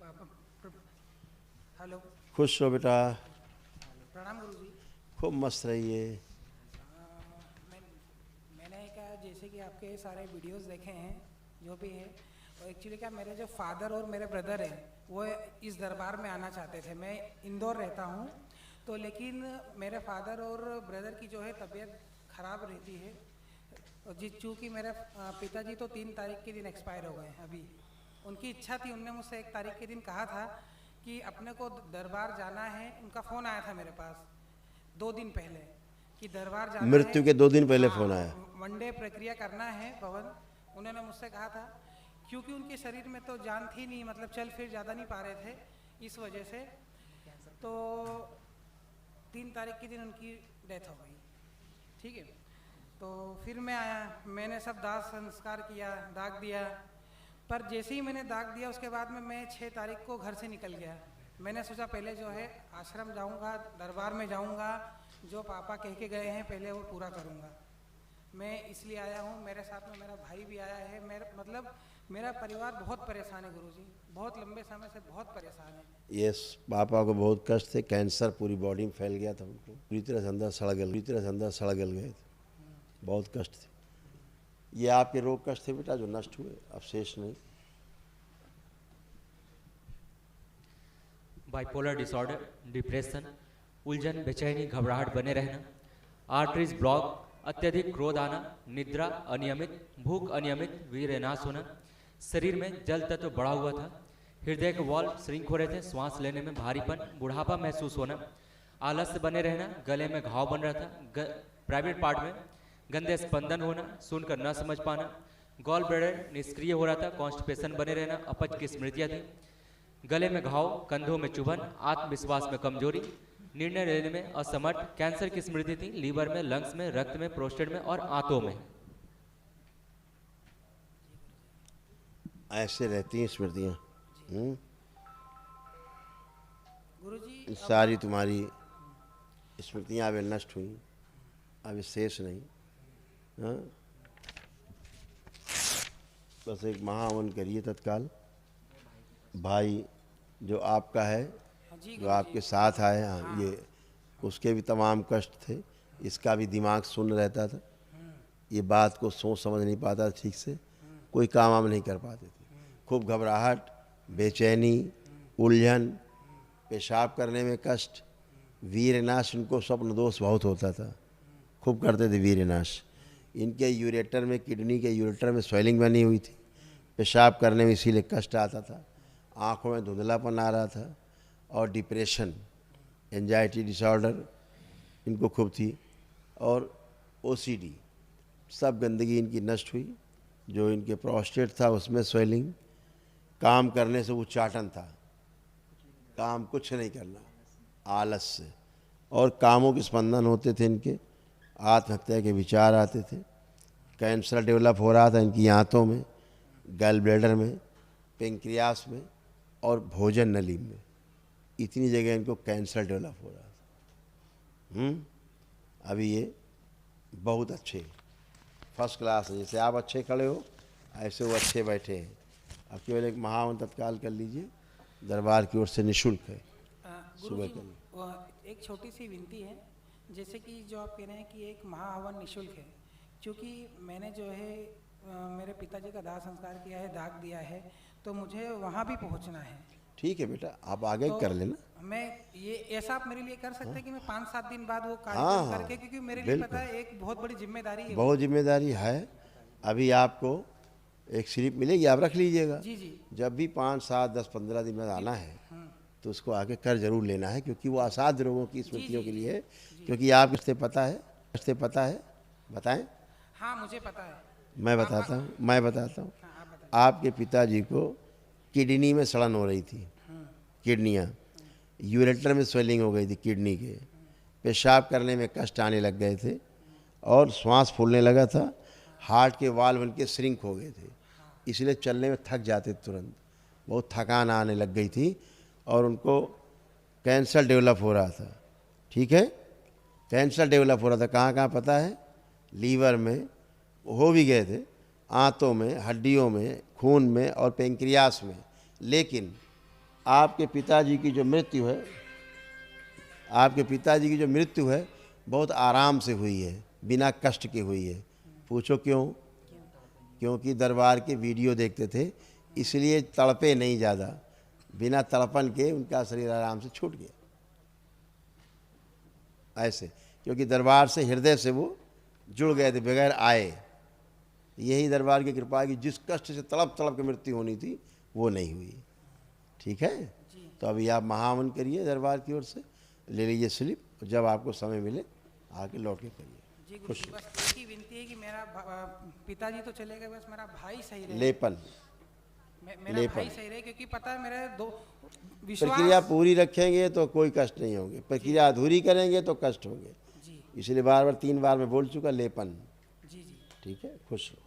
Hello. खुश रहो बेटा, प्रणाम गुरुजी। खूब मस्त रहिए। मैं मैंने क्या, जैसे कि आपके सारे वीडियोस देखे हैं जो भी है, और एक्चुअली क्या मेरे जो फादर और मेरे ब्रदर हैं वो इस दरबार में आना चाहते थे। मैं इंदौर रहता हूँ तो, लेकिन मेरे फादर और ब्रदर की जो है तबीयत ख़राब रहती है। जी, चूँकि मेरे पिताजी तो 3 तारीख के दिन एक्सपायर हो गए अभी। उनकी इच्छा थी, उनने मुझसे 1 तारीख के दिन कहा था कि अपने को दरबार जाना है। उनका फ़ोन आया था मेरे पास 2 दिन पहले कि दरबार जाना है। मृत्यु के 2 दिन पहले हाँ, फोन आया। वनडे प्रक्रिया करना है पवन। उन्होंने मुझसे कहा था क्योंकि उनके शरीर में तो जान थी नहीं, मतलब चल फिर ज़्यादा नहीं पा रहे थे, इस वजह से। तो 3 तारीख के दिन उनकी डेथ हो गई। ठीक है, तो फिर मैं आया, मैंने सब दाह संस्कार किया, दाग दिया। पर जैसे ही मैंने दाग दिया उसके बाद में मैं 6 तारीख को घर से निकल गया। मैंने सोचा पहले जो है आश्रम जाऊंगा, दरबार में जाऊंगा, जो पापा कह के गए हैं पहले वो पूरा करूंगा। मैं इसलिए आया हूँ, मेरे साथ में मेरा भाई भी आया है। मेरा परिवार बहुत परेशान है गुरुजी, बहुत लंबे समय से बहुत परेशान है। यस, पापा को बहुत कष्ट थे, कैंसर पूरी बॉडी में फैल गया था उनको, पूरी तरह से अंदर सड़ गल गए थे, बहुत कष्ट थे। ये आपके रोग कष्ट थे बेटा जो नष्ट हुए, अब शेष नहीं। बाइपोलर डिसऑर्डर, डिप्रेशन, उलझन, बेचैनी, घबराहट बने रहना, आर्टरीज ब्लॉक, अत्यधिक क्रोध आना, निद्रा अनियमित, भूख अनियमित, वीर्य नाश होना, शरीर में जल तत्व बढ़ा हुआ था, हृदय के वॉल्व श्रिंक हो रहे थे, श्वास लेने में भारीपन, बुढ़ापा महसूस होना, आलस्य बने रहना, गले में घाव बन रहा था, प्राइवेट पार्ट में गंदे स्पंदन होना, सुनकर न समझ पाना, गॉल ब्लैडर निष्क्रिय हो रहा था, कॉन्स्टिपेशन बने रहना, अपच की स्मृतियाँ थी, गले में घाव, कंधों में चुभन, आत्मविश्वास में कमजोरी, निर्णय लेने में असमर्थ, कैंसर की स्मृति थी, लीवर में, लंग्स में, रक्त में, प्रोस्टेट में और आंतों में। ऐसे रहती हैं स्मृतियाँ। गुरुजी सारी तुम्हारी स्मृतियाँ अब नष्ट हुई, अब शेष नहीं। हाँ, बस एक महावन करिए तत्काल। भाई जो आपका है, जी जो गुरुजी। आपके साथ आए, हाँ, ये उसके भी तमाम कष्ट थे, इसका भी दिमाग सुन्न रहता था, ये बात को सोच समझ नहीं पाता ठीक से, कोई काम वाम नहीं कर पाते थे, खूब घबराहट, बेचैनी, उलझन, पेशाब करने में कष्ट, वीरनाश, इनको स्वप्न दोष बहुत होता था, खूब करते थे वीरनाश। इनके यूरेटर में, किडनी के यूरेटर में स्वेलिंग बनी हुई थी, पेशाब करने में इसीलिए कष्ट आता था, आँखों में धुंधलापन आ रहा था, और डिप्रेशन, एंजाइटी डिसऑर्डर इनको खूब थी, और ओसीडी, सब गंदगी इनकी नष्ट हुई। जो इनके प्रोस्टेट था उसमें स्वेलिंग, काम करने से उच्चाटन था, काम कुछ नहीं करना, आलस से, और कामों के स्पंदन होते थे इनके, आत्महत्या के विचार आते थे, कैंसर डेवलप हो रहा था इनकी आंतों में, गल ब्लैडर में, पेंक्रियास में और भोजन नली में, इतनी जगह इनको कैंसर डेवलप हो रहा था। अभी ये बहुत अच्छे, फर्स्ट क्लास है, जैसे आप अच्छे खड़े हो ऐसे वो अच्छे बैठे हैं। अब केवल एक महावन तत्काल कर लीजिए, दरबार की ओर से निःशुल्क है, सुबह गुरुजी करिए। एक छोटी सी विनती है, जैसे कि जो आप कह रहे हैं कि एक महाहवन निःशुल्क है, क्योंकि मैंने जो है मेरे पिताजी का दाह संस्कार किया है, दाग दिया है, तो मुझे वहाँ भी पहुँचना है। ठीक है बेटा, आप आगे तो कर लेना। मैं ये ऐसा आप मेरे लिए कर सकते हैं कि मैं 5-7 दिन बाद वो हाँ कार्यक्रम हाँ, करके, क्योंकि मेरे लिए बिल्कुल, पता है एक बहुत बड़ी जिम्मेदारी है वो। बहुत जिम्मेदारी है। अभी आपको एक स्लिप मिलेगी, आप रख लीजिएगा, जी जी। जब भी 5, 7, 10, 15 दिन में आना है तो उसको आगे कर जरूर लेना है, क्योंकि वो असाध्य रोगों की जी स्मृतियों जी के जी लिए है। जी। क्योंकि आप इससे पता है, बताएं। हाँ मुझे पता है। मैं आप बताता हूँ, मैं बताता हूँ। हाँ आप बताइए। आपके पिताजी को किडनी में सड़न हो रही थी, किडनियाँ, यूरेटर में स्वेलिंग हो गई थी किडनी के, पेशाब करने में कष्ट आने लग गए थे, और श्वास फूलने लगा था, हार्ट के वाल्व उनके श्रिंक हो गए थे, इसलिए चलने में थक जाते तुरंत, बहुत थकान आने लग गई थी, और उनको कैंसर डेवलप हो रहा था। ठीक है, कैंसर डेवलप हो रहा था, कहाँ कहाँ पता है? लीवर में हो भी गए थे, आंतों में, हड्डियों में, खून में और पेंक्रियास में, लेकिन आपके पिताजी की जो मृत्यु है, आपके पिताजी की जो मृत्यु है बहुत आराम से हुई है, बिना कष्ट के हुई है। पूछो क्यों? क्योंकि दरबार के वीडियो देखते थे, इसलिए तड़पे नहीं ज़्यादा। बिना तड़पन के उनका शरीर आराम से छूट गया ऐसे, क्योंकि दरबार से हृदय से वो जुड़ गए थे बगैर आए। यही दरबार की कृपा है कि जिस कष्ट से तड़प तड़प के मृत्यु होनी थी वो नहीं हुई। ठीक है, तो अभी आप महावन करिए दरबार की ओर से, ले लीजिए स्लिप, जब आपको समय मिले आके लौट के करिए। जी गुरु जी, बस एक ही विनती है कि मेरा पिताजी तो चले गए, बस मेरा भाई सही रहे। लेपन, मेरा भाई सही रहे, क्योंकि पता है मेरे दो प्रक्रिया विश्वास। पूरी रखेंगे तो कोई कष्ट नहीं होंगे, प्रक्रिया अधूरी करेंगे तो कष्ट होंगे। जी इसलिए बार बार 3 बार मैं बोल चुका, लेपन। जी जी। ठीक है, खुश रहो।